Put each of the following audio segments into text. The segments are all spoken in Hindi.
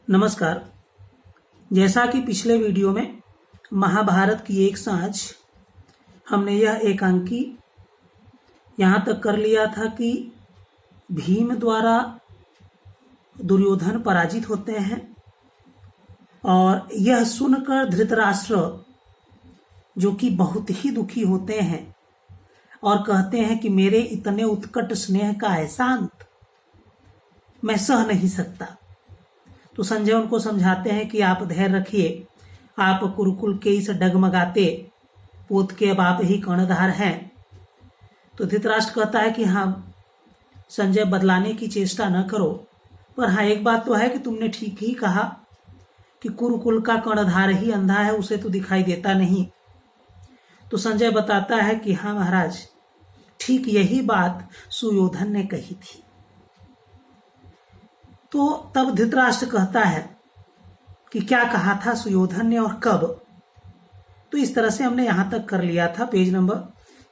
नमस्कार। जैसा कि पिछले वीडियो में महाभारत की एक सांझ हमने यह एकांकी यहाँ तक कर लिया था कि भीम द्वारा दुर्योधन पराजित होते हैं और यह सुनकर धृतराष्ट्र जो कि बहुत ही दुखी होते हैं और कहते हैं कि मेरे इतने उत्कट स्नेह का एहसास मैं सह नहीं सकता। तो संजय उनको समझाते हैं कि आप धैर्य रखिए, आप कुरुकुल के इस डगमगाते पोत के अब आप ही कर्णधार हैं। तो धृतराष्ट्र कहता है कि हाँ संजय, बदलाने की चेष्टा न करो, पर हाँ एक बात तो है कि तुमने ठीक ही कहा कि कुरुकुल का कर्णधार ही अंधा है, उसे तो दिखाई देता नहीं। तो संजय बताता है कि हाँ महाराज, ठीक यही बात सुयोधन ने कही थी। तो तब धृतराष्ट्र कहता है कि क्या कहा था सुयोधन ने और कब। तो इस तरह से हमने यहां तक कर लिया था पेज नंबर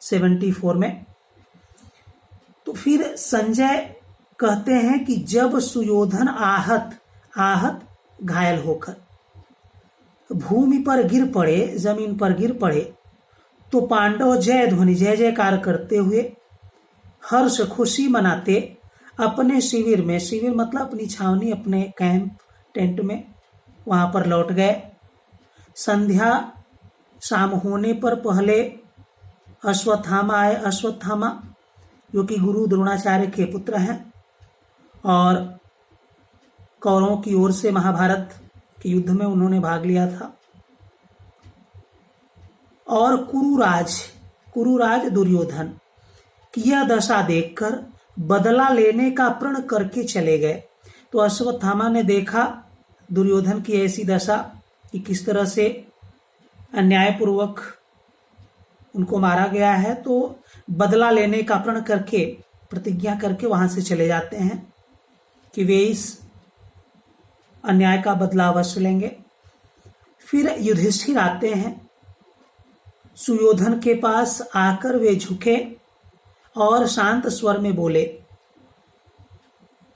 74 में। तो फिर संजय कहते हैं कि जब सुयोधन आहत घायल होकर भूमि पर गिर पड़े, जमीन पर गिर पड़े, तो पांडव जय ध्वनि जय जयकार करते हुए हर्ष खुशी मनाते अपने शिविर में, शिविर मतलब अपनी छावनी, अपने कैंप टेंट में, वहां पर लौट गए। संध्या शाम होने पर पहले अश्वत्थामा आए। अश्वत्थामा जो कि गुरु द्रोणाचार्य के पुत्र हैं और कौरवों की ओर से महाभारत के युद्ध में उन्होंने भाग लिया था। और कुरुराज दुर्योधन की यह दशा देखकर बदला लेने का प्रण करके चले गए। तो अश्वत्थामा ने देखा दुर्योधन की ऐसी दशा कि किस तरह से अन्यायपूर्वक उनको मारा गया है, तो बदला लेने का प्रण करके, प्रतिज्ञा करके वहां से चले जाते हैं कि वे इस अन्याय का बदला अवश्य लेंगे। फिर युधिष्ठिर आते हैं। सुयोधन के पास आकर वे झुके और शांत स्वर में बोले,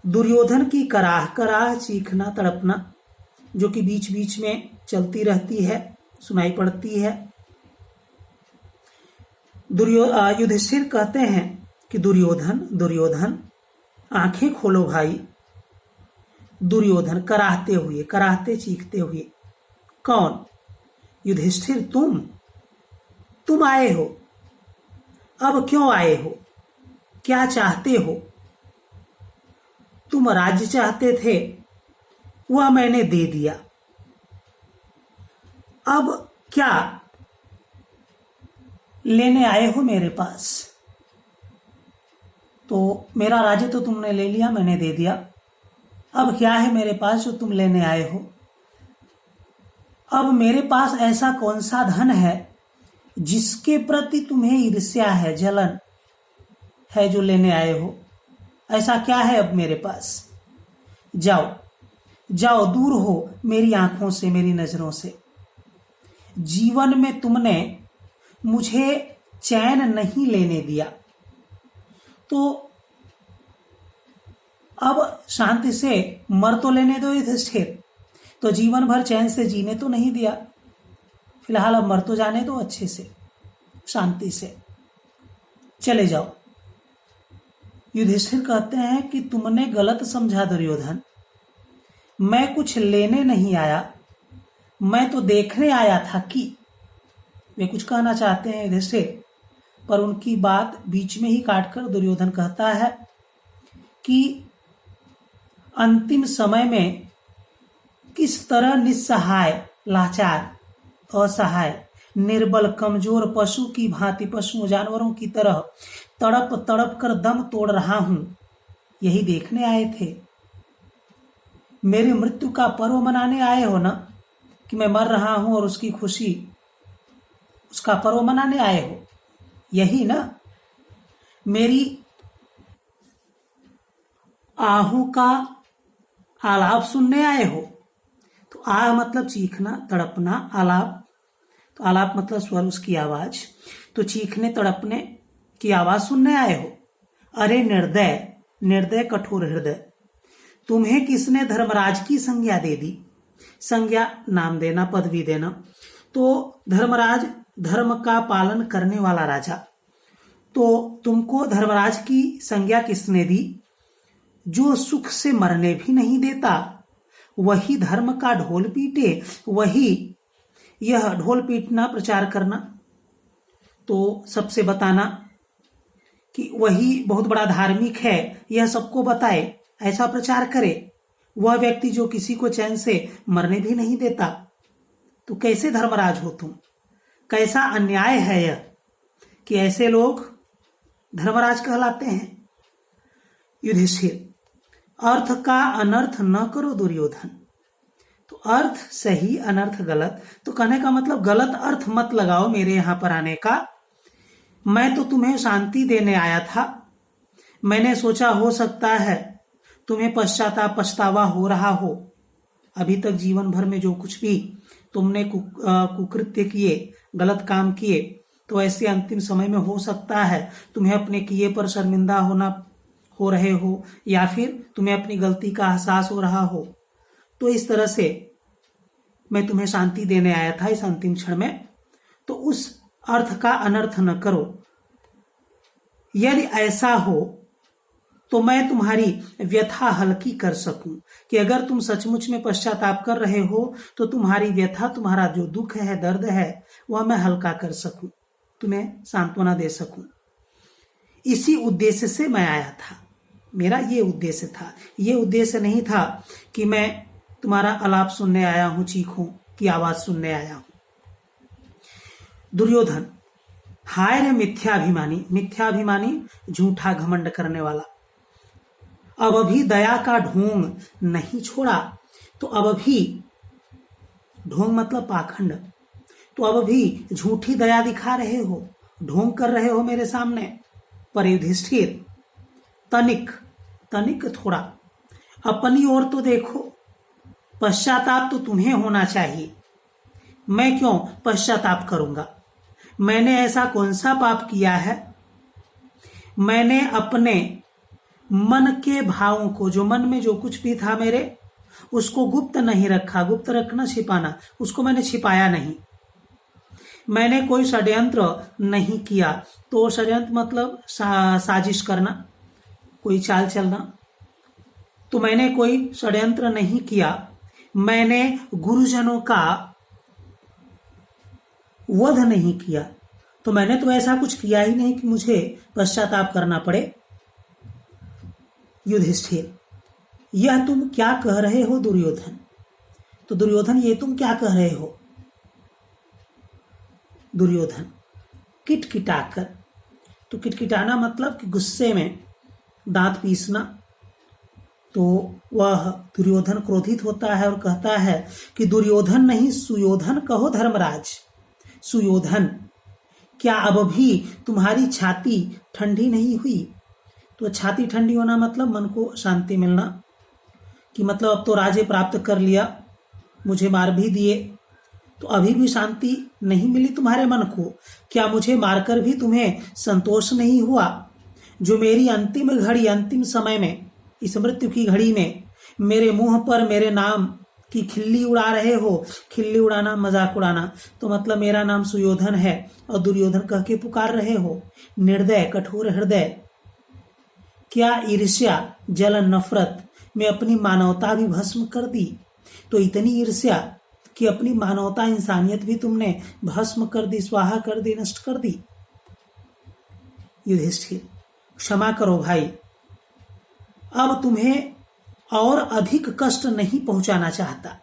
दुर्योधन की कराह कराह चीखना तड़पना जो कि बीच बीच में चलती रहती है, सुनाई पड़ती है। युधिष्ठिर कहते हैं कि दुर्योधन आंखें खोलो भाई। दुर्योधन कराहते चीखते हुए, कौन? युधिष्ठिर, तुम आए हो। अब क्यों आए हो? क्या चाहते हो? तुम राज्य चाहते थे, वह मैंने दे दिया। अब क्या लेने आए हो मेरे पास? तो मेरा राज्य तो तुमने ले लिया, मैंने दे दिया। अब क्या है मेरे पास जो तुम लेने आए हो? अब मेरे पास ऐसा कौन सा धन है जिसके प्रति तुम्हें ईर्ष्या है, जलन है, जो लेने आए हो? ऐसा क्या है अब मेरे पास? जाओ दूर हो मेरी आंखों से, मेरी नजरों से। जीवन में तुमने मुझे चैन नहीं लेने दिया, तो अब शांति से मर तो लेने दो युधिष्ठिर। तो जीवन भर चैन से जीने तो नहीं दिया, फिलहाल अब मर तो जाने दो अच्छे से, शांति से, चले जाओ। युधिष्ठिर कहते हैं कि तुमने गलत समझा दुर्योधन, मैं कुछ लेने नहीं आया, मैं तो देखने आया था कि। वे कुछ कहना चाहते हैं युधिष्ठिर, पर उनकी बात बीच में ही काटकर दुर्योधन कहता है कि अंतिम समय में किस तरह निस्सहाय, लाचार, असहाय, निर्बल, कमजोर पशु की भांति, पशुओं जानवरों की तरह तड़प तड़प कर दम तोड़ रहा हूं, यही देखने आए थे। मेरी मृत्यु का पर्व मनाने आए हो ना, कि मैं मर रहा हूं और उसकी खुशी, उसका पर्व मनाने आए हो, यही ना? मेरी आहू का आलाप सुनने आए हो। तो आह मतलब चीखना, तड़पना, आलाप, तो आलाप मतलब स्वर, उसकी आवाज। तो चीखने तड़पने की आवाज सुनने आए हो। अरे निर्दय, कठोर हृदय, तुम्हें किसने धर्मराज की संज्ञा दे दी? संज्ञा नाम देना, पदवी देना। तो धर्मराज धर्म का पालन करने वाला राजा। तो तुमको धर्मराज की संज्ञा किसने दी? जो सुख से मरने भी नहीं देता, वही धर्म का ढोल पीटे, वही यह ढोल पीटना प्रचार करना। तो सबसे बताना कि वही बहुत बड़ा धार्मिक है, यह सबको बताए, ऐसा प्रचार करे। वह व्यक्ति जो किसी को चैन से मरने भी नहीं देता। तो कैसे धर्मराज हो तुम? कैसा अन्याय है यह कि ऐसे लोग धर्मराज कहलाते हैं। युधिष्ठिर, अर्थ का अनर्थ न करो दुर्योधन। तो अर्थ सही, अनर्थ गलत। तो कहने का मतलब गलत अर्थ मत लगाओ मेरे यहां पर आने का। मैं तो तुम्हें शांति देने आया था। मैंने सोचा हो सकता है तुम्हें पश्चाताप, पछतावा हो रहा हो। अभी तक जीवन भर में जो कुछ भी तुमने कुकृत्य किए, गलत काम किए, तो ऐसे अंतिम समय में हो सकता है तुम्हें अपने किए पर शर्मिंदा हो रहे हो, या फिर तुम्हें अपनी गलती का एहसास हो रहा हो। तो इस तरह से मैं तुम्हें शांति देने आया था इस अंतिम क्षण में। तो उस अर्थ का अनर्थ न करो। यदि ऐसा हो तो मैं तुम्हारी व्यथा हल्की कर सकूं, कि अगर तुम सचमुच में पश्चाताप कर रहे हो तो तुम्हारी व्यथा, तुम्हारा जो दुख है, दर्द है, वह मैं हल्का कर सकूं, तुम्हें सांत्वना दे सकूं। इसी उद्देश्य से मैं आया था। मेरा ये उद्देश्य था। ये उद्देश्य नहीं था कि मैं तुम्हारा आलाप सुनने आया हूं, चीखों की आवाज सुनने आया हूं। दुर्योधन, हाय रे मिथ्याभिमानी। मिथ्याभिमानी झूठा घमंड करने वाला। अब अभी दया का ढोंग नहीं छोड़ा। तो अब अभी, ढोंग मतलब पाखंड, तो अब अभी झूठी दया दिखा रहे हो, ढोंग कर रहे हो मेरे सामने। पर युधिष्ठिर, तनिक तनिक थोड़ा अपनी ओर तो देखो। पश्चाताप तो तुम्हें होना चाहिए। मैं क्यों पश्चाताप करूंगा? मैंने ऐसा कौन सा पाप किया है? मैंने अपने मन के भावों को, जो मन में जो कुछ भी था मेरे, उसको गुप्त नहीं रखा। गुप्त रखना, छिपाना, उसको मैंने छिपाया नहीं। मैंने कोई षड्यंत्र नहीं किया। तो षड्यंत्र मतलब साजिश करना, कोई चाल चलना। तो मैंने कोई षड्यंत्र नहीं किया। मैंने गुरुजनों का वध नहीं किया। तो मैंने तो ऐसा कुछ किया ही नहीं कि मुझे पश्चाताप करना पड़े। युधिष्ठिर, यह तुम क्या कह रहे हो दुर्योधन? तो दुर्योधन, ये तुम क्या कह रहे हो? दुर्योधन किटकिटाकर। तो किटकिटाना मतलब कि गुस्से में दांत पीसना। तो वह दुर्योधन क्रोधित होता है और कहता है कि दुर्योधन नहीं, सुयोधन कहो धर्मराज। सुयोधन, क्या अब भी तुम्हारी छाती ठंडी नहीं हुई? तो छाती ठंडी होना मतलब मन को शांति मिलना, कि मतलब अब तो राज्य प्राप्त कर लिया, मुझे मार भी दिए, तो अभी भी शांति नहीं मिली तुम्हारे मन को? क्या मुझे मारकर भी तुम्हें संतोष नहीं हुआ? जो मेरी अंतिम घड़ी, अंतिम समय में, इस मृत्यु की घड़ी में मेरे मुंह पर मेरे नाम की खिल्ली उड़ा रहे हो। खिल्ली उड़ाना, मजाक उड़ाना, तो मतलब मेरा नाम सुयोधन है और दुर्योधन कह के पुकार रहे हो। निर्दय, कठोर हृदय, क्या ईर्ष्या, जलन, नफरत में अपनी मानवता भी भस्म कर दी? तो इतनी ईर्ष्या कि अपनी मानवता, इंसानियत भी तुमने भस्म कर दी, स्वाहा कर दी, नष्ट कर दी। युधिष्ठिर, क्षमा करो भाई, अब तुम्हें और अधिक कष्ट नहीं पहुंचाना चाहता।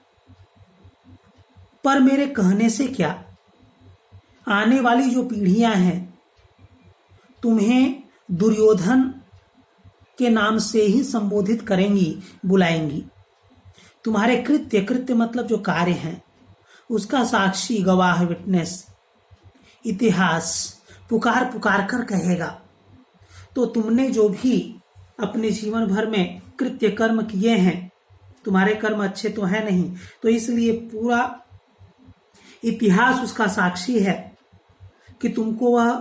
पर मेरे कहने से क्या, आने वाली जो पीढ़ियां हैं तुम्हें दुर्योधन के नाम से ही संबोधित करेंगी, बुलाएंगी। तुम्हारे कृत्य, कृत्य मतलब जो कार्य हैं, उसका साक्षी, गवाह, विटनेस, इतिहास पुकार पुकार कर कहेगा। तो तुमने जो भी अपने जीवन भर में कृत्य कर्म किए हैं, तुम्हारे कर्म अच्छे तो है नहीं, तो इसलिए पूरा इतिहास उसका साक्षी है कि तुमको वह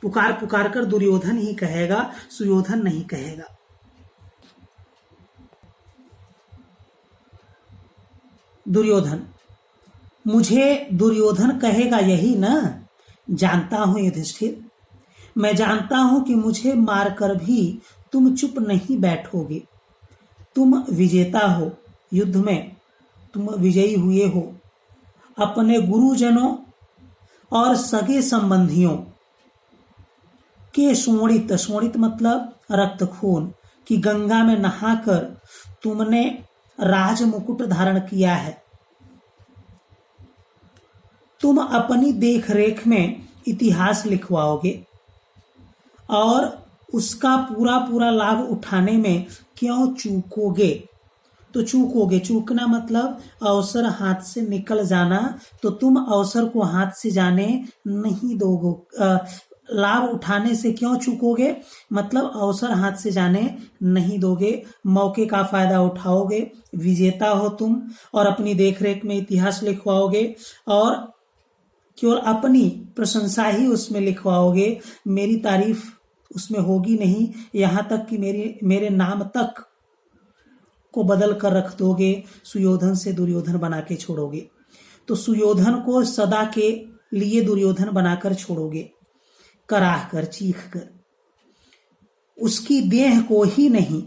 पुकार पुकार कर दुर्योधन ही कहेगा, सुयोधन नहीं कहेगा। दुर्योधन, मुझे दुर्योधन कहेगा यही ना? जानता हूं युधिष्ठिर, मैं जानता हूं कि मुझे मारकर भी तुम चुप नहीं बैठोगे। तुम विजेता हो, युद्ध में तुम विजयी हुए हो। अपने गुरुजनों और सगे संबंधियों के शोणित, शोणित मतलब रक्त खून, कि गंगा में नहाकर तुमने राज मुकुट धारण किया है। तुम अपनी देखरेख में इतिहास लिखवाओगे और उसका पूरा पूरा लाभ उठाने में क्यों चूकोगे? तो चूकोगे, चूकना मतलब अवसर हाथ से निकल जाना, तो तुम अवसर को हाथ से जाने नहीं दोगे। लाभ उठाने से क्यों चूकोगे? मतलब अवसर हाथ से जाने नहीं दोगे, मौके का फायदा उठाओगे। विजेता हो तुम और अपनी देखरेख में इतिहास लिखवाओगे और केवल अपनी प्रशंसा ही उसमें लिखवाओगे, मेरी तारीफ उसमें होगी नहीं। यहां तक कि मेरे नाम तक को बदल कर रख दोगे, सुयोधन से दुर्योधन बना के छोड़ोगे। तो सुयोधन को सदा के लिए दुर्योधन बनाकर छोड़ोगे, कराह कर, चीख कर। उसकी देह को ही नहीं,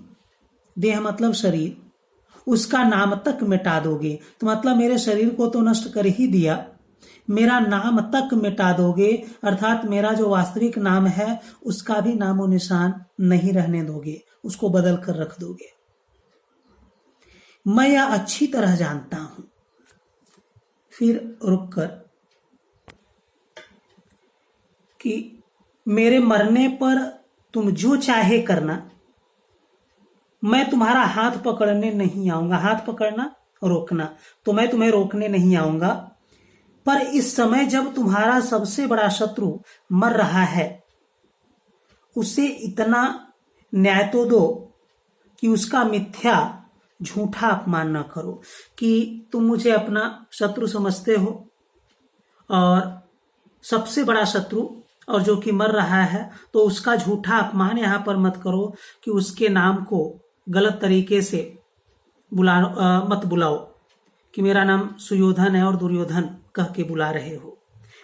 देह मतलब शरीर, उसका नाम तक मिटा दोगे। तो मतलब मेरे शरीर को तो नष्ट कर ही दिया, मेरा नाम तक मिटा दोगे, अर्थात मेरा जो वास्तविक नाम है उसका भी नामो निशान नहीं रहने दोगे, उसको बदल कर रख दोगे। मैं यह अच्छी तरह जानता हूं। फिर रुककर कि मेरे मरने पर तुम जो चाहे करना, मैं तुम्हारा हाथ पकड़ने नहीं आऊंगा। हाथ पकड़ना, रोकना, तो मैं तुम्हें रोकने नहीं आऊंगा। पर इस समय जब तुम्हारा सबसे बड़ा शत्रु मर रहा है, उसे इतना न्याय तो दो कि उसका मिथ्या झूठा अपमान न करो कि तुम मुझे अपना शत्रु समझते हो और सबसे बड़ा शत्रु और जो कि मर रहा है, तो उसका झूठा अपमान यहां पर मत करो कि उसके नाम को गलत तरीके से मत बुलाओ कि मेरा नाम सुयोधन है और दुर्योधन कह के बुला रहे हो,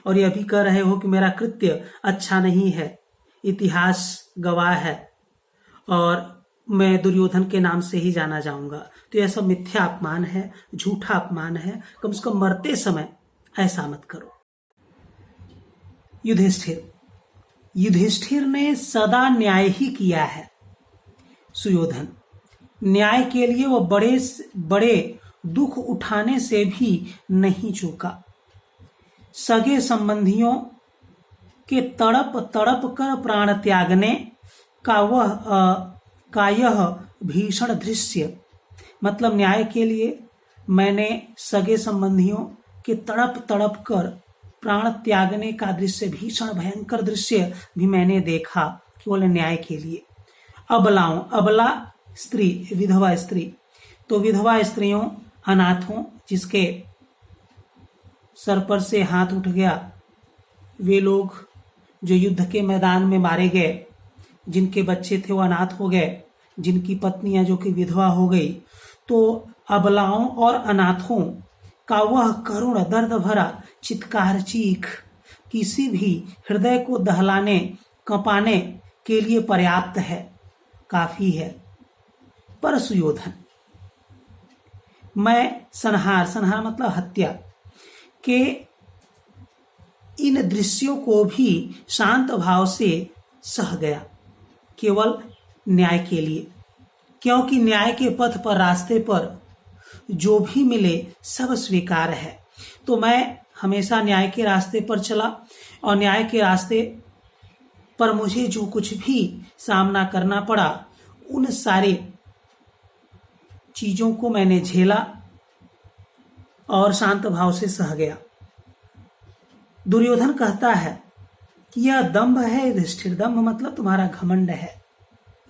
और यह भी कह रहे हो कि मेरा कृत्य अच्छा नहीं है, इतिहास गवाह है और मैं दुर्योधन के नाम से ही जाना जाऊंगा। तो यह सब मिथ्या अपमान है, झूठा अपमान है। कम से कम मरते समय ऐसा मत करो। युधिष्ठिर, युधिष्ठिर ने सदा न्याय ही किया है। सुयोधन, न्याय के लिए वह बड़े बड़े दुख उठाने से भी नहीं चूका। सगे संबंधियों के तड़प तड़प कर प्राण त्यागने का यह भीषण दृश्य, मतलब न्याय के लिए मैंने सगे संबंधियों के तड़प तड़प कर प्राण त्यागने का दृश्य, भीषण भयंकर दृश्य भी मैंने देखा केवल न्याय के लिए। अबलाओं, अबला स्त्री, विधवा स्त्री, तो विधवा स्त्रियों, अनाथों, जिसके सर पर से हाथ उठ गया, वे लोग जो युद्ध के मैदान में मारे गए, जिनके बच्चे थे वो अनाथ हो गए, जिनकी पत्नियां जो कि विधवा हो गई, तो अबलाओं और अनाथों का वह करुण दर्द भरा चित्कार, चीख किसी भी हृदय को दहलाने कंपाने के लिए पर्याप्त है, काफी है। पर सुयोधन, मैं संहार, संहार मतलब हत्या के इन दृश्यों को भी शांत भाव से सह गया, केवल न्याय के लिए, क्योंकि न्याय के पथ पर, रास्ते पर जो भी मिले सब स्वीकार है। तो मैं हमेशा न्याय के रास्ते पर चला और न्याय के रास्ते पर मुझे जो कुछ भी सामना करना पड़ा, उन सारे चीजों को मैंने झेला और शांत भाव से सह गया। दुर्योधन कहता है कि यह दंभ है युधिष्ठिर। दंभ मतलब तुम्हारा घमंड है,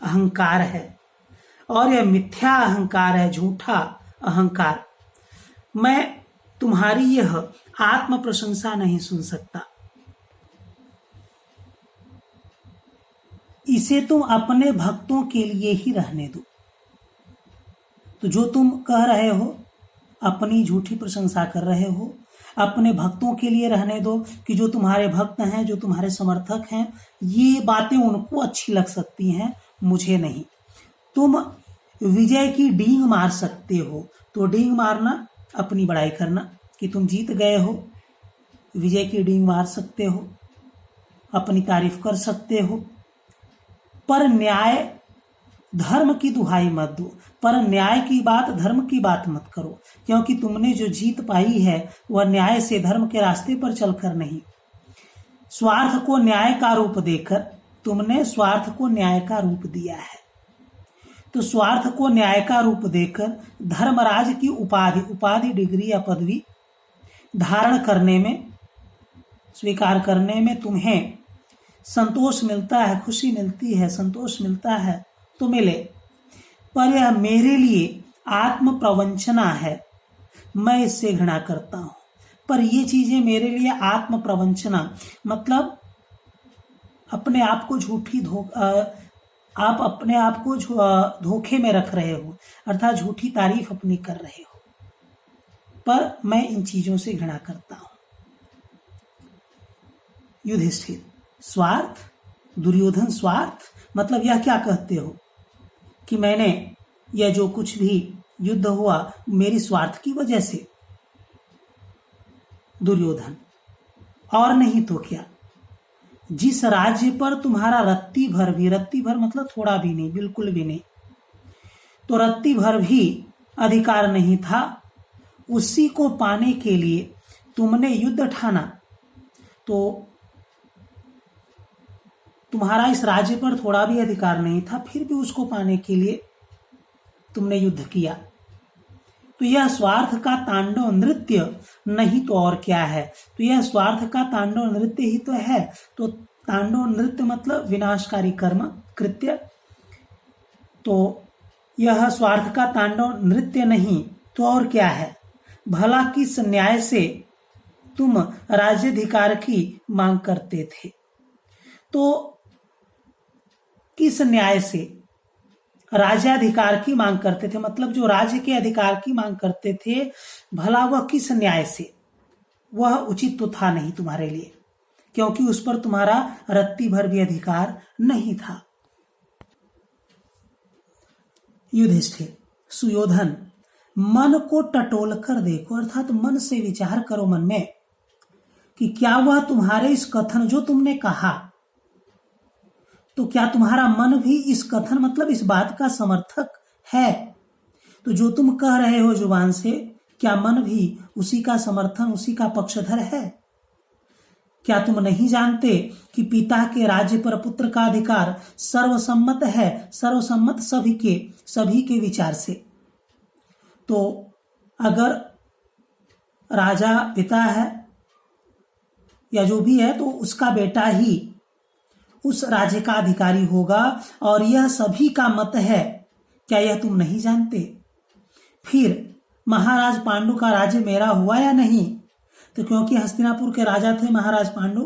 अहंकार है, और यह मिथ्या अहंकार है, झूठा अहंकार। मैं तुम्हारी यह आत्म प्रशंसा नहीं सुन सकता। इसे तुम अपने भक्तों के लिए ही रहने दो। तो जो तुम कह रहे हो अपनी झूठी प्रशंसा कर रहे हो। अपने भक्तों के लिए रहने दो कि जो तुम्हारे भक्त हैं, जो तुम्हारे समर्थक हैं, ये बातें उनको अच्छी लग सकती हैं, मुझे नहीं। तुम विजय की डींग मार सकते हो, तो डींग मारना अपनी बड़ाई करना कि तुम जीत गए हो, विजय की डींग मार सकते हो, अपनी तारीफ कर सकते हो, पर न्याय धर्म की दुहाई मत दो। पर न्याय की बात, धर्म की बात मत करो, क्योंकि तुमने जो जीत पाई है वह न्याय से, धर्म के रास्ते पर चलकर नहीं। स्वार्थ को न्याय का रूप देकर तुमने स्वार्थ को न्याय का रूप दिया है। तो स्वार्थ को न्याय का रूप देकर धर्मराज की उपाधि, डिग्री या पदवी धारण करने में, स्वीकार करने में तुम्हें संतोष मिलता है, खुशी मिलती है, संतोष मिलता है तो मिले, पर यह मेरे लिए आत्म प्रवंचना है, मैं इससे घृणा करता हूं। पर ये चीजें मेरे लिए आत्म प्रवंचना मतलब अपने आप को आप अपने आप को धोखे में रख रहे हो, अर्थात झूठी तारीफ अपनी कर रहे हो, पर मैं इन चीजों से घृणा करता हूं। युधिष्ठिर स्वार्थ, दुर्योधन स्वार्थ मतलब यह क्या कहते हो कि मैंने यह जो कुछ भी युद्ध हुआ मेरी स्वार्थ की वजह से? दुर्योधन और नहीं तो क्या, जिस राज्य पर तुम्हारा रत्ती भर मतलब थोड़ा भी नहीं, बिल्कुल भी नहीं, तो रत्ती भर भी अधिकार नहीं था, उसी को पाने के लिए तुमने युद्ध ठाना। तो तुम्हारा इस राज्य पर थोड़ा भी अधिकार नहीं था, फिर भी उसको पाने के लिए तुमने युद्ध किया। तो यह स्वार्थ का तांडव नृत्य नहीं तो और क्या है? तो यह स्वार्थ का तांडव नृत्य ही तो है। तो तांडव नृत्य मतलब विनाशकारी कर्म कृत्य। तो यह स्वार्थ का तांडव नृत्य नहीं तो और क्या है? भला किस न्याय से तुम राज्याधिकार की मांग करते थे? तो किस न्याय से राज्याधिकार की मांग करते थे, मतलब जो राज्य के अधिकार की मांग करते थे, भला वह किस न्याय से? वह उचित तो था नहीं तुम्हारे लिए, क्योंकि उस पर तुम्हारा रत्ती भर भी अधिकार नहीं था। युधिष्ठिर सुयोधन मन को टटोल कर देखो, अर्थात मन से विचार करो मन में कि क्या वह तुम्हारे इस कथन जो तुमने कहा, तो क्या तुम्हारा मन भी इस कथन मतलब इस बात का समर्थक है? तो जो तुम कह रहे हो जुबान से, क्या मन भी उसी का समर्थन, उसी का पक्षधर है? क्या तुम नहीं जानते कि पिता के राज्य पर पुत्र का अधिकार सर्वसम्मत है, सर्वसम्मत सभी के विचार से। तो अगर राजा पिता है या जो भी है, तो उसका बेटा ही उस राज्य का अधिकारी होगा, और यह सभी का मत है। क्या यह तुम नहीं जानते? फिर महाराज पांडु का राज्य मेरा हुआ या नहीं? तो क्योंकि हस्तिनापुर के राजा थे महाराज पांडु,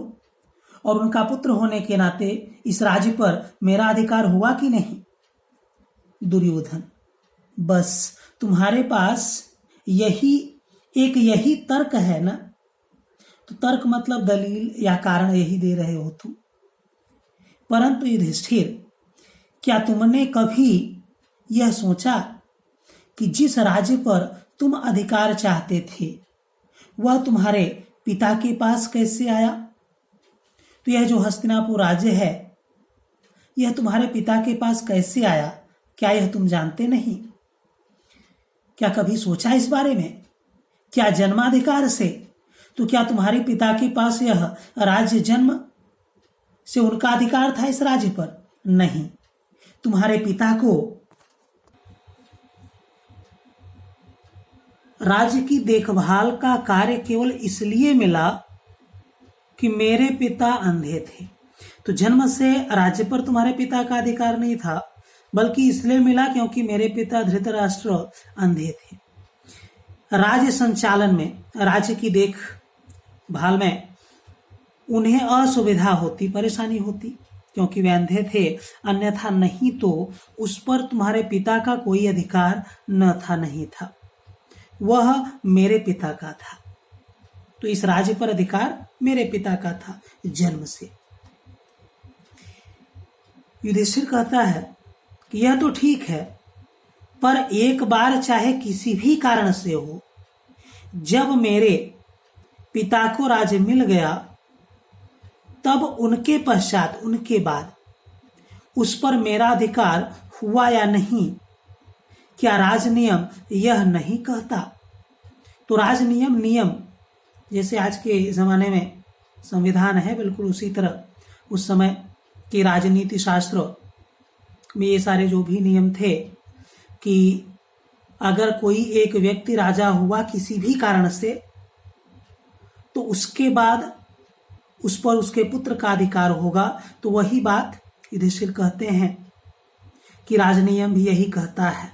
और उनका पुत्र होने के नाते इस राज्य पर मेरा अधिकार हुआ कि नहीं? दुर्योधन बस तुम्हारे पास यही तर्क है ना? तो तर्क मतलब दलील या कारण यही दे रहे हो तुम। परंतु युधिष्ठिर, क्या तुमने कभी यह सोचा कि जिस राज्य पर तुम अधिकार चाहते थे वह तुम्हारे पिता के पास कैसे आया? तो यह जो हस्तिनापुर राज्य है यह तुम्हारे पिता के पास कैसे आया? क्या यह तुम जानते नहीं? क्या कभी सोचा इस बारे में? क्या जन्माधिकार से? तो क्या तुम्हारे पिता के पास यह राज्य जन्म से उनका अधिकार था इस राज्य पर? नहीं, तुम्हारे पिता को राज्य की देखभाल का कार्य केवल इसलिए मिला कि मेरे पिता अंधे थे। तो जन्म से राज्य पर तुम्हारे पिता का अधिकार नहीं था, बल्कि इसलिए मिला क्योंकि मेरे पिता धृतराष्ट्र अंधे थे। राज्य संचालन में, राज्य की देखभाल में उन्हें असुविधा होती, परेशानी होती, क्योंकि वे अंधे थे, अन्यथा नहीं तो उस पर तुम्हारे पिता का कोई अधिकार न था, नहीं था। वह मेरे पिता का था। तो इस राज्य पर अधिकार मेरे पिता का था जन्म से। युधिष्ठिर कहता है कि यह तो ठीक है, पर एक बार चाहे किसी भी कारण से हो, जब मेरे पिता को राज्य मिल गया, तब उनके पश्चात, उनके बाद उस पर मेरा अधिकार हुआ या नहीं, क्या राज नियम यह नहीं कहता? तो राज नियम, नियम जैसे आज के जमाने में संविधान है, बिल्कुल उसी तरह उस समय के राजनीति शास्त्र में ये सारे जो भी नियम थे कि अगर कोई एक व्यक्ति राजा हुआ किसी भी कारण से, तो उसके बाद उस पर उसके पुत्र का अधिकार होगा। तो वही बात युधिष्ठिर कहते हैं कि राजनियम भी यही कहता है।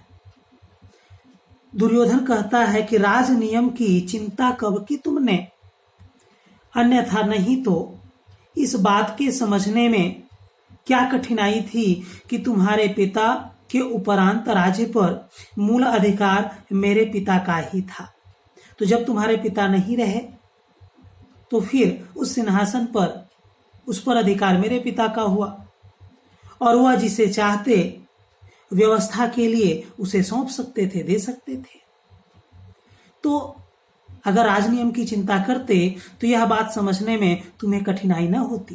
दुर्योधन कहता है कि राज नियम की चिंता कब की तुमने, अन्यथा नहीं तो इस बात के समझने में क्या कठिनाई थी कि तुम्हारे पिता के उपरांत राज्य पर मूल अधिकार मेरे पिता का ही था। तो जब तुम्हारे पिता नहीं रहे, तो फिर उस सिंहासन पर, उस पर अधिकार मेरे पिता का हुआ, और वह जिसे चाहते व्यवस्था के लिए उसे सौंप सकते थे, दे सकते थे। तो अगर राजनियम की चिंता करते तो यह बात समझने में तुम्हें कठिनाई न होती,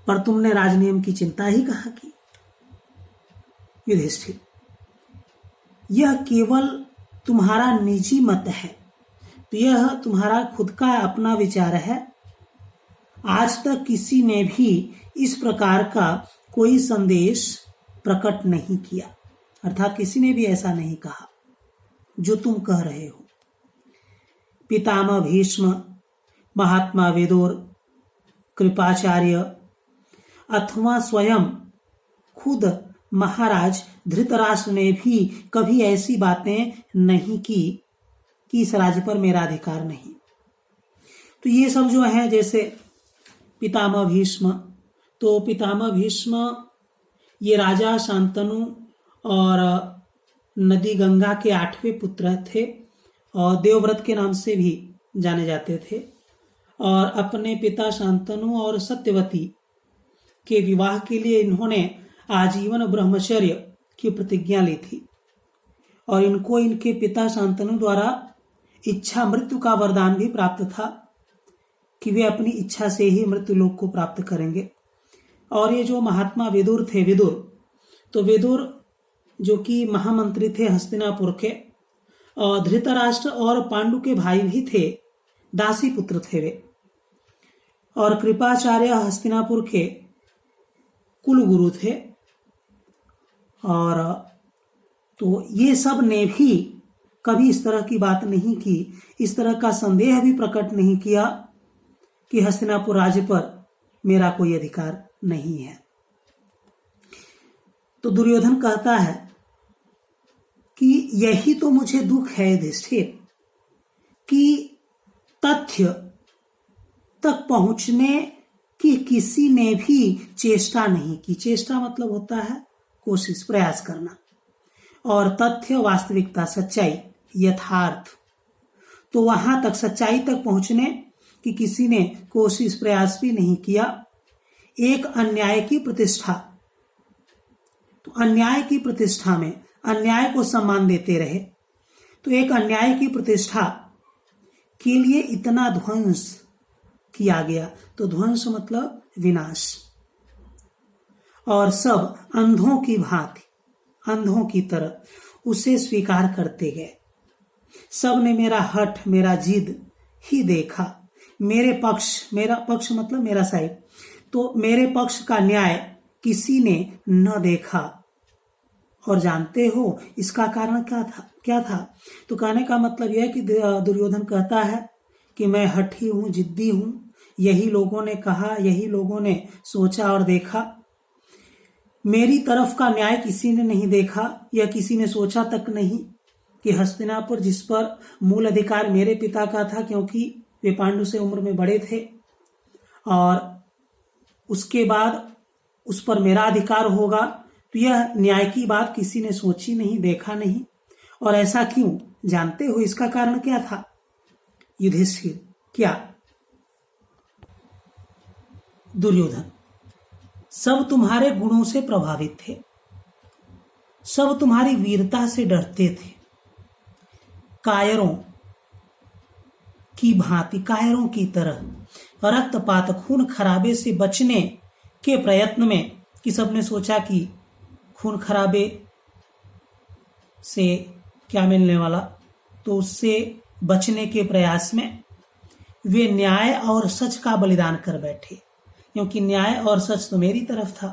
पर तुमने राजनियम की चिंता ही कहाँ की। युधिष्ठिर, यह केवल तुम्हारा निजी मत है, तो यह तुम्हारा खुद का अपना विचार है। आज तक किसी ने भी इस प्रकार का कोई संदेश प्रकट नहीं किया, अर्थात किसी ने भी ऐसा नहीं कहा जो तुम कह रहे हो। पितामह भीष्म, महात्मा विदुर, कृपाचार्य अथवा स्वयं खुद महाराज धृतराष्ट्र ने भी कभी ऐसी बातें नहीं की कि इस राज्य पर मेरा अधिकार नहीं। तो ये सब जो है, जैसे पितामह भीष्म, तो पितामह भीष्म ये राजा शांतनु और नदी गंगा के 8वें पुत्र थे और देवव्रत के नाम से भी जाने जाते थे। और अपने पिता शांतनु और सत्यवती के विवाह के लिए इन्होंने आजीवन ब्रह्मचर्य की प्रतिज्ञा ली थी, और इनको इनके पिता शांतनु द्वारा इच्छा मृत्यु का वरदान भी प्राप्त था कि वे अपनी इच्छा से ही मृत्यु लोक को प्राप्त करेंगे। और ये जो महात्मा विदुर थे, तो विदुर जो कि महामंत्री थे हस्तिनापुर के, और धृतराष्ट्र और पांडु के भाई भी थे, दासी पुत्र थे वे। और कृपाचार्य हस्तिनापुर के कुल गुरु थे। और तो ये सब ने भी कभी इस तरह की बात नहीं की, इस तरह का संदेह भी प्रकट नहीं किया कि हस्तिनापुर राज्य पर मेरा कोई अधिकार नहीं है। तो दुर्योधन कहता है कि यही तो मुझे दुख है युधिष्ठिर, कि तथ्य तक पहुंचने की किसी ने भी चेष्टा नहीं की। चेष्टा मतलब होता है कोशिश, प्रयास करना, और तथ्य वास्तविकता, सच्चाई, यथार्थ। तो वहां तक, सच्चाई तक पहुंचने की किसी ने कोशिश, प्रयास भी नहीं किया। एक अन्याय की प्रतिष्ठा, तो अन्याय की प्रतिष्ठा में अन्याय को सम्मान देते रहे। तो एक अन्याय की प्रतिष्ठा के लिए इतना ध्वंस किया गया। तो ध्वंस मतलब विनाश। और सब अंधों की भांति, अंधों की तरह उसे स्वीकार करते गए। सब ने मेरा हठ, मेरा जिद ही देखा। मेरे पक्ष, मेरा पक्ष मतलब मेरा साइड, तो मेरे पक्ष का न्याय किसी ने न देखा। और जानते हो इसका कारण क्या था? तो कहने का मतलब यह है कि दुर्योधन कहता है कि मैं हठी हूं, जिद्दी हूं, यही लोगों ने कहा, यही लोगों ने सोचा और देखा। मेरी तरफ का न्याय किसी ने नहीं देखा, या किसी ने सोचा तक नहीं कि हस्तिनापुर, जिस पर मूल अधिकार मेरे पिता का था क्योंकि वे पांडु से उम्र में बड़े थे, और उसके बाद उस पर मेरा अधिकार होगा, तो यह न्याय की बात किसी ने सोची नहीं, देखा नहीं। और ऐसा क्यों? जानते हो इसका कारण क्या था युधिष्ठिर? क्या? दुर्योधन। सब तुम्हारे गुणों से प्रभावित थे, सब तुम्हारी वीरता से डरते थे। कायरों की भांति, कायरों की तरह रक्तपात, खून खराबे से बचने के प्रयत्न में, कि सबने सोचा कि खून खराबे से क्या मिलने वाला, तो उससे बचने के प्रयास में वे न्याय और सच का बलिदान कर बैठे, क्योंकि न्याय और सच तो मेरी तरफ था,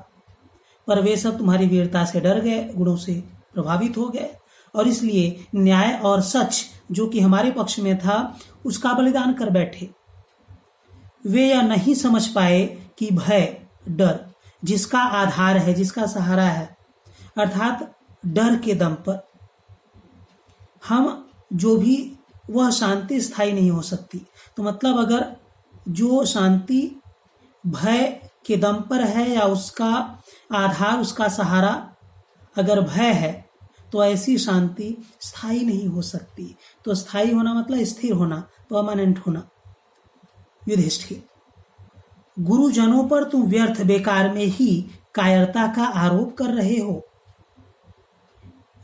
पर वे सब तुम्हारी वीरता से डर गए, गुणों से प्रभावित हो गए, और इसलिए न्याय और सच जो कि हमारे पक्ष में था उसका बलिदान कर बैठे। वे यह नहीं समझ पाए कि भय, डर जिसका आधार है, जिसका सहारा है, अर्थात डर के दम पर हम जो भी, वह शांति स्थायी नहीं हो सकती। तो मतलब अगर जो शांति भय के दम पर है, या उसका आधार, उसका सहारा अगर भय है, तो ऐसी शांति स्थायी नहीं हो सकती। तो स्थायी होना मतलब स्थिर होना, परमानेंट होना। युधिष्ठिर, गुरुजनों पर तुम व्यर्थ बेकार में ही कायरता का आरोप कर रहे हो।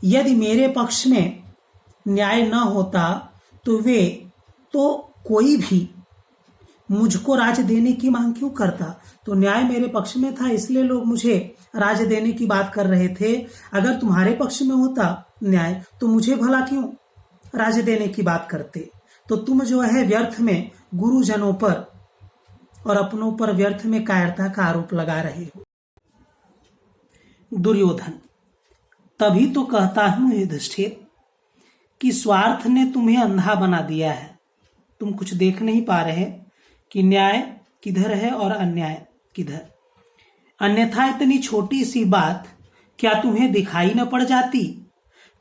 यदि मेरे पक्ष में न्याय न होता तो कोई भी मुझको राज्य देने की मांग क्यों करता? तो न्याय मेरे पक्ष में था, इसलिए लोग मुझे राज्य देने की बात कर रहे थे। अगर तुम्हारे पक्ष में होता न्याय, तो मुझे भला क्यों राज्य देने की बात करते? तो तुम जो है व्यर्थ में गुरुजनों पर और अपनों पर व्यर्थ में कायरता का आरोप लगा रहे हो। दुर्योधन, तभी तो कहता हूं युधिष्ठिर कि स्वार्थ ने तुम्हें अंधा बना दिया है। तुम कुछ देख नहीं पा रहे कि न्याय किधर है और अन्याय किधर। अन्यथा इतनी छोटी सी बात क्या तुम्हें दिखाई न पड़ जाती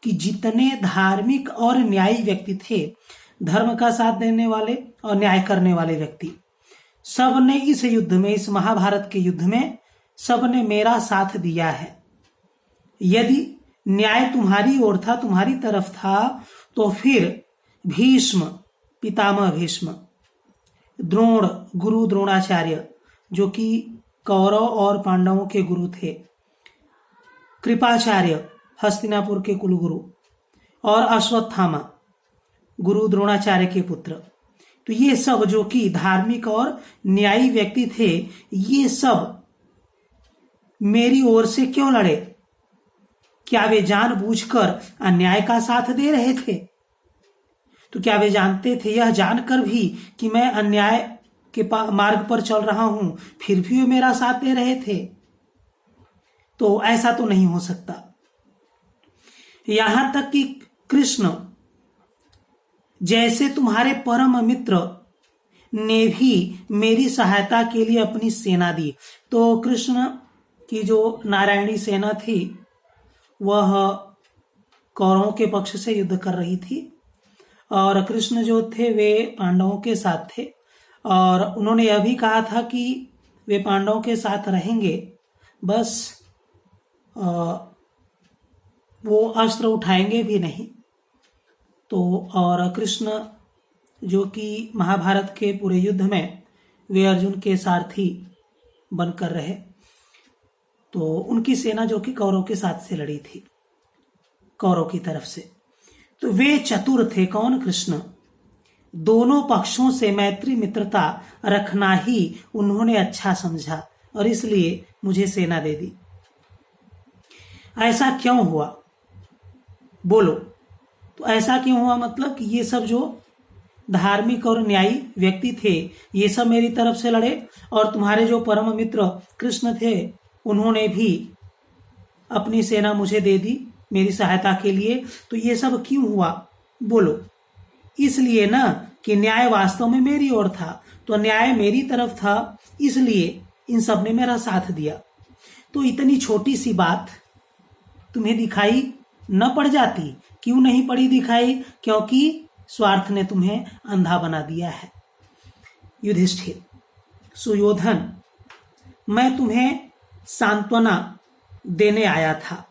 कि जितने धार्मिक और न्यायी व्यक्ति थे, धर्म का साथ देने वाले और न्याय करने वाले व्यक्ति, सब ने इस युद्ध में, इस महाभारत के युद्ध में सब ने मेरा साथ दिया है। यदि न्याय तुम्हारी ओर था, तुम्हारी तरफ था, तो फिर भीष्म, पितामह भीष्म, द्रोण, गुरु द्रोणाचार्य जो कि कौरव और पांडवों के गुरु थे, कृपाचार्य हस्तिनापुर के कुलगुरु, और अश्वत्थामा गुरु द्रोणाचार्य के पुत्र, तो ये सब जो कि धार्मिक और न्यायी व्यक्ति थे, ये सब मेरी ओर से क्यों लड़े? क्या वे जानबूझकर अन्याय का साथ दे रहे थे? तो क्या वे जानते थे, यह जानकर भी, कि मैं अन्याय के मार्ग पर चल रहा हूं, फिर भी वे मेरा साथ दे रहे थे? तो ऐसा तो नहीं हो सकता। यहां तक कि कृष्ण जैसे तुम्हारे परम मित्र ने भी मेरी सहायता के लिए अपनी सेना दी। तो कृष्ण की जो नारायणी सेना थी, वह कौरवों के पक्ष से युद्ध कर रही थी, और कृष्ण जो थे वे पांडवों के साथ थे, और उन्होंने यह भी कहा था कि वे पांडवों के साथ रहेंगे, बस वो अस्त्र उठाएंगे भी नहीं। तो और कृष्ण जो कि महाभारत के पूरे युद्ध में वे अर्जुन के सारथी बनकर रहे, तो उनकी सेना जो कि कौरव के साथ से लड़ी थी, कौरव की तरफ से, तो वे चतुर थे। कौन? कृष्ण। दोनों पक्षों से मैत्री मित्रता रखना ही उन्होंने अच्छा समझा, और इसलिए मुझे सेना दे दी। ऐसा क्यों हुआ? बोलो। तो ऐसा क्यों हुआ मतलब कि ये सब जो धार्मिक और न्यायी व्यक्ति थे, ये सब मेरी तरफ से लड़े, और तुम्हारे जो परम मित्र कृष्ण थे, उन्होंने भी अपनी सेना मुझे दे दी मेरी सहायता के लिए। तो ये सब क्यों हुआ? बोलो। इसलिए ना कि न्याय वास्तव में मेरी ओर था, तो न्याय मेरी तरफ था, इसलिए इन सब ने मेरा साथ दिया। तो इतनी छोटी सी बात तुम्हें दिखाई न पड़ जाती? क्यों नहीं पड़ी दिखाई? क्योंकि स्वार्थ ने तुम्हें अंधा बना दिया है। युधिष्ठिर, सुयोधन, मैं तुम्हें सांत्वना देने आया था।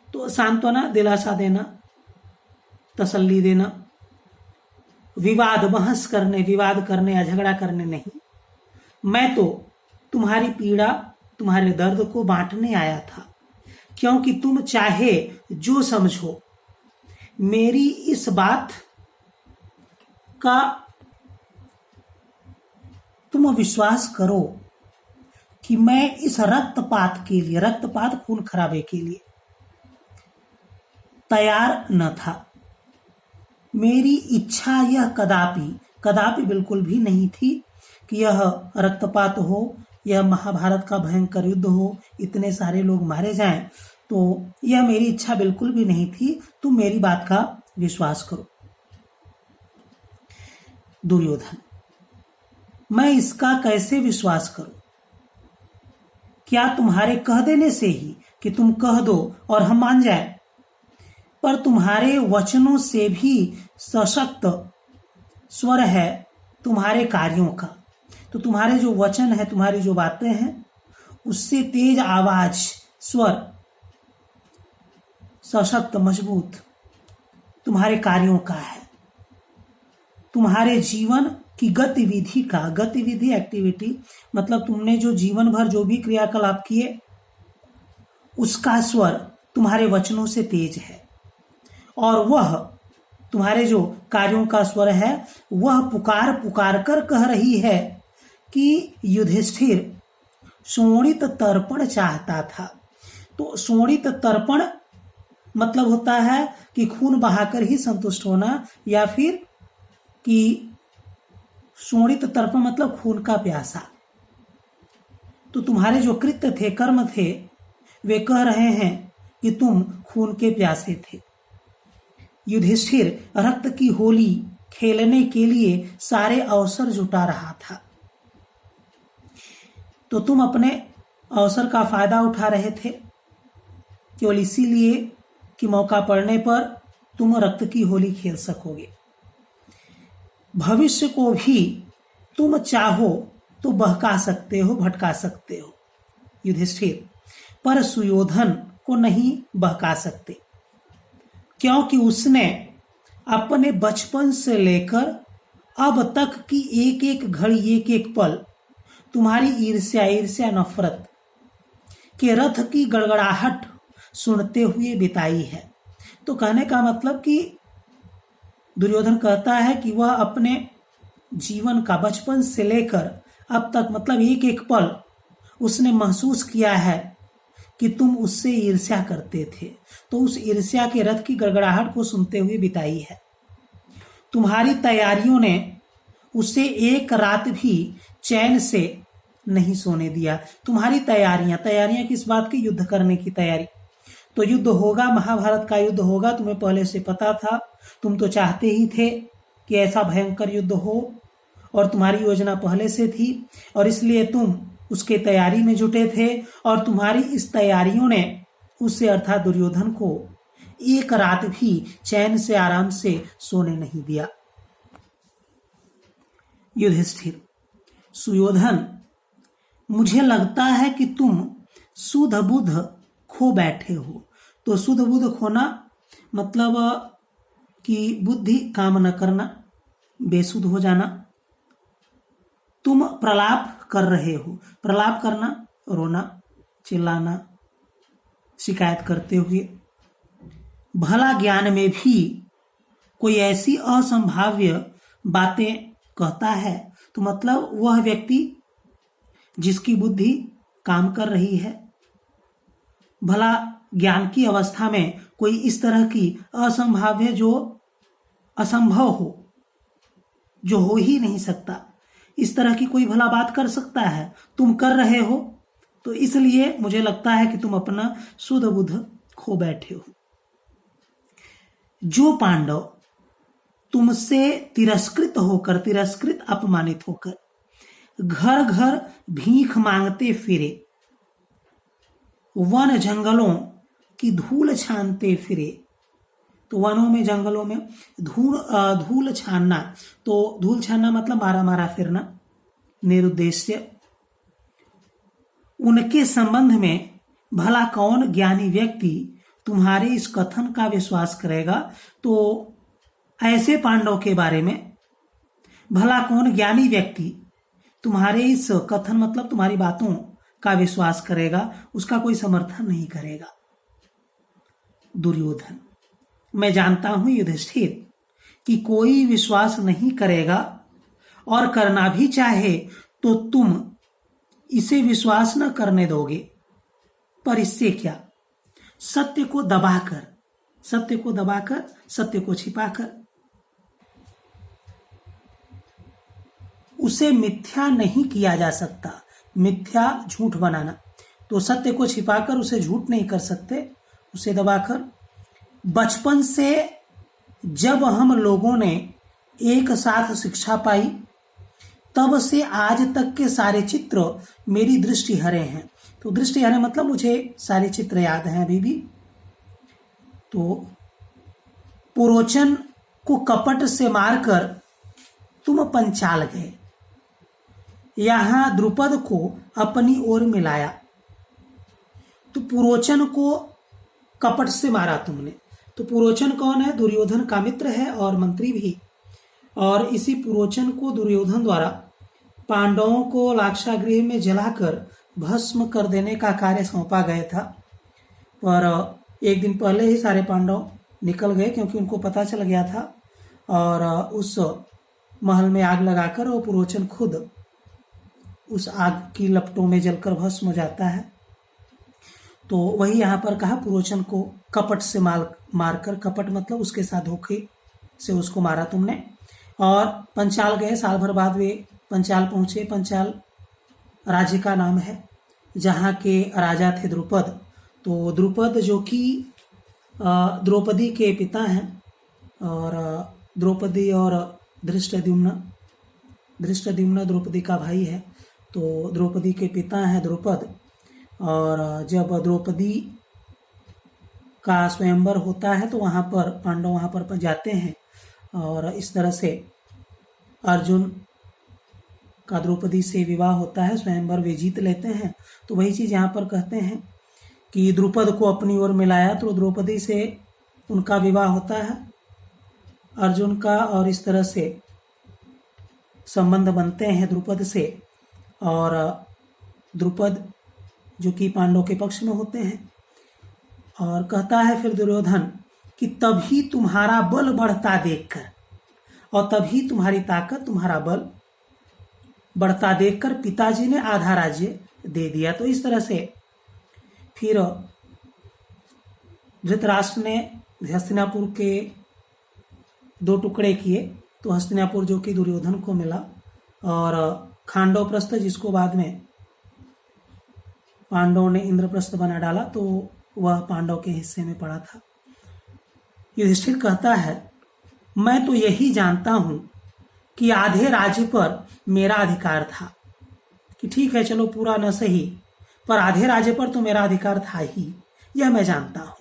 तो सांत्वना, दिलासा देना, तसल्ली देना, विवाद बहस करने, विवाद करने या झगड़ा करने नहीं। मैं तो तुम्हारी पीड़ा, तुम्हारे दर्द को बांटने आया था, क्योंकि तुम चाहे जो समझो, मेरी इस बात का तुम विश्वास करो कि मैं इस रक्तपात के लिए, रक्तपात खून खराबे के लिए तैयार न था। मेरी इच्छा यह कदापि कदापि बिल्कुल भी नहीं थी कि यह रक्तपात हो, यह महाभारत का भयंकर युद्ध हो, इतने सारे लोग मारे जाएं। तो यह मेरी इच्छा बिल्कुल भी नहीं थी, तुम मेरी बात का विश्वास करो। दुर्योधन, मैं इसका कैसे विश्वास करूं? क्या तुम्हारे कह देने से ही कि तुम कह दो और हम मान जाएं? पर तुम्हारे वचनों से भी सशक्त स्वर है तुम्हारे कार्यों का। तो तुम्हारे जो वचन है, तुम्हारी जो बातें हैं, उससे तेज आवाज, स्वर, सशक्त, मजबूत तुम्हारे कार्यों का है। तुम्हारे जीवन की गतिविधि का, गतिविधि एक्टिविटी मतलब तुमने जो जीवन भर जो भी क्रियाकलाप किए, उसका स्वर तुम्हारे वचनों से तेज है। और वह तुम्हारे जो कार्यों का स्वर है, वह पुकार पुकार कर कह रही है कि युधिष्ठिर शोणित तर्पण चाहता था। तो शोणित तर्पण मतलब होता है कि खून बहाकर ही संतुष्ट होना, या फिर कि शोणित तर्पण मतलब खून का प्यासा। तो तुम्हारे जो कृत्य थे, कर्म थे, वे कह रहे हैं कि तुम खून के प्यासे थे। युधिष्ठिर रक्त की होली खेलने के लिए सारे अवसर जुटा रहा था। तो तुम अपने अवसर का फायदा उठा रहे थे, केवल इसीलिए कि मौका पड़ने पर तुम रक्त की होली खेल सकोगे। भविष्य को भी तुम चाहो तो बहका सकते हो, भटका सकते हो युधिष्ठिर, पर सुयोधन को नहीं बहका सकते, क्योंकि उसने अपने बचपन से लेकर अब तक की एक एक घड़ी, एक एक पल तुम्हारी ईर्ष्या, नफरत के रथ की गड़गड़ाहट सुनते हुए बिताई है। तो कहने का मतलब कि दुर्योधन कहता है कि वह अपने जीवन का, बचपन से लेकर अब तक, मतलब एक एक पल उसने महसूस किया है कि तुम उससे ईर्ष्या करते थे। तो उस ईर्ष्या के रथ की गड़गड़ाहट को सुनते हुए बिताई है। तुम्हारी तैयारियों ने उसे एक रात भी चैन से नहीं सोने दिया। तुम्हारी तैयारियां किस बात की? युद्ध करने की तैयारी। तो युद्ध होगा, महाभारत का युद्ध होगा, तुम्हें पहले से पता था। तुम तो चाहते ही थे कि ऐसा भयंकर युद्ध हो, और तुम्हारी योजना पहले से थी, और इसलिए तुम उसके तैयारी में जुटे थे। और तुम्हारी इस तैयारियों ने उसे, अर्थात दुर्योधन को, एक रात भी चैन से, आराम से सोने नहीं दिया। युधिष्ठिर, सुयोधन, मुझे लगता है कि तुम सुध बुध खो बैठे हो। तो सुध बुध खोना मतलब कि बुद्धि काम न करना, बेसुध हो जाना। तुम प्रलाप कर रहे हो। प्रलाप करना, रोना, चिल्लाना, शिकायत करते हुए। भला ज्ञान में भी कोई ऐसी असंभाव्य बातें कहता है, तो मतलब वह व्यक्ति जिसकी बुद्धि काम कर रही है। भला ज्ञान की अवस्था में कोई इस तरह की असंभाव्य, जो असंभव हो, जो हो ही नहीं सकता, इस तरह की कोई भला बात कर सकता है? तुम कर रहे हो, तो इसलिए मुझे लगता है कि तुम अपना सुध बुध खो बैठे हो। जो पांडव तुमसे तिरस्कृत, अपमानित होकर घर घर भीख मांगते फिरे, वन जंगलों की धूल छानते फिरे। तो वनों में, जंगलों में धूल छानना, तो धूल छानना मतलब मारा मारा फिरना निरुद्देश्य। उनके संबंध में भला कौन ज्ञानी व्यक्ति तुम्हारे इस कथन का विश्वास करेगा। तो ऐसे पांडव के बारे में भला कौन ज्ञानी व्यक्ति तुम्हारे इस कथन मतलब तुम्हारी बातों का विश्वास करेगा, उसका कोई समर्थन नहीं करेगा। दुर्योधन, मैं जानता हूं युधिष्ठिर कि कोई विश्वास नहीं करेगा, और करना भी चाहे तो तुम इसे विश्वास न करने दोगे। पर इससे क्या? सत्य को दबाकर, सत्य को छिपाकर उसे मिथ्या नहीं किया जा सकता। मिथ्या झूठ बनाना, तो सत्य को छिपाकर उसे झूठ नहीं कर सकते, उसे दबाकर। बचपन से जब हम लोगों ने एक साथ शिक्षा पाई, तब से आज तक के सारे चित्र मेरी दृष्टि हरे हैं। तो दृष्टि हरे मतलब मुझे सारे चित्र याद हैं अभी भी। तो पुरोचन को कपट से मारकर तुम पंचाल गए, यहां द्रुपद को अपनी ओर मिलाया। तो पुरोचन को कपट से मारा तुमने। तो पुरोचन कौन है? दुर्योधन का मित्र है और मंत्री भी। और इसी पुरोचन को दुर्योधन द्वारा पांडवों को लाक्षागृह में जलाकर भस्म कर देने का कार्य सौंपा गया था। पर एक दिन पहले ही सारे पांडव निकल गए, क्योंकि उनको पता चल गया था। और उस महल में आग लगाकर वो पुरोचन खुद उस आग की लपटों में जलकर भस्म हो जाता है। तो वही यहाँ पर कहा, पुरोचन को कपट से मारकर, कपट मतलब उसके साथ धोखे से उसको मारा तुमने। और पंचाल गए, साल भर बाद वे पंचाल पहुंचे। पंचाल राज्य का नाम है, जहाँ के राजा थे द्रुपद। तो द्रुपद जो कि द्रौपदी के पिता हैं, और द्रौपदी और धृष्टद्युम्न द्रौपदी का भाई है। तो द्रौपदी के पिता हैं द्रुपद। और जब द्रौपदी का स्वयंवर होता है तो वहाँ पर पांडव वहाँ पर जाते हैं, और इस तरह से अर्जुन का द्रौपदी से विवाह होता है, स्वयंवर वे जीत लेते हैं। तो वही चीज़ यहाँ पर कहते हैं कि द्रुपद को अपनी ओर मिलाया, तो द्रौपदी से उनका विवाह होता है अर्जुन का, और इस तरह से संबंध बनते हैं द्रुपद से। और द्रुपद जो कि पांडव के पक्ष में होते हैं। और कहता है फिर दुर्योधन कि तभी तुम्हारा बल बढ़ता देखकर, और तभी तुम्हारी ताकत, तुम्हारा बल बढ़ता देखकर पिताजी ने आधा राज्य दे दिया। तो इस तरह से फिर धृतराष्ट्र ने हस्तिनापुर के 2 टुकड़े किए। तो हस्तिनापुर जो कि दुर्योधन को मिला, और खांडवप्रस्थ जिसको बाद में पांडवों ने इंद्रप्रस्थ बना डाला, तो वह पांडव के हिस्से में पड़ा था। युधिष्ठिर कहता है, मैं तो यही जानता हूं कि आधे राज्य पर मेरा अधिकार था। कि ठीक है, चलो पूरा न सही, पर आधे राज्य पर तो मेरा अधिकार था ही, यह मैं जानता हूं।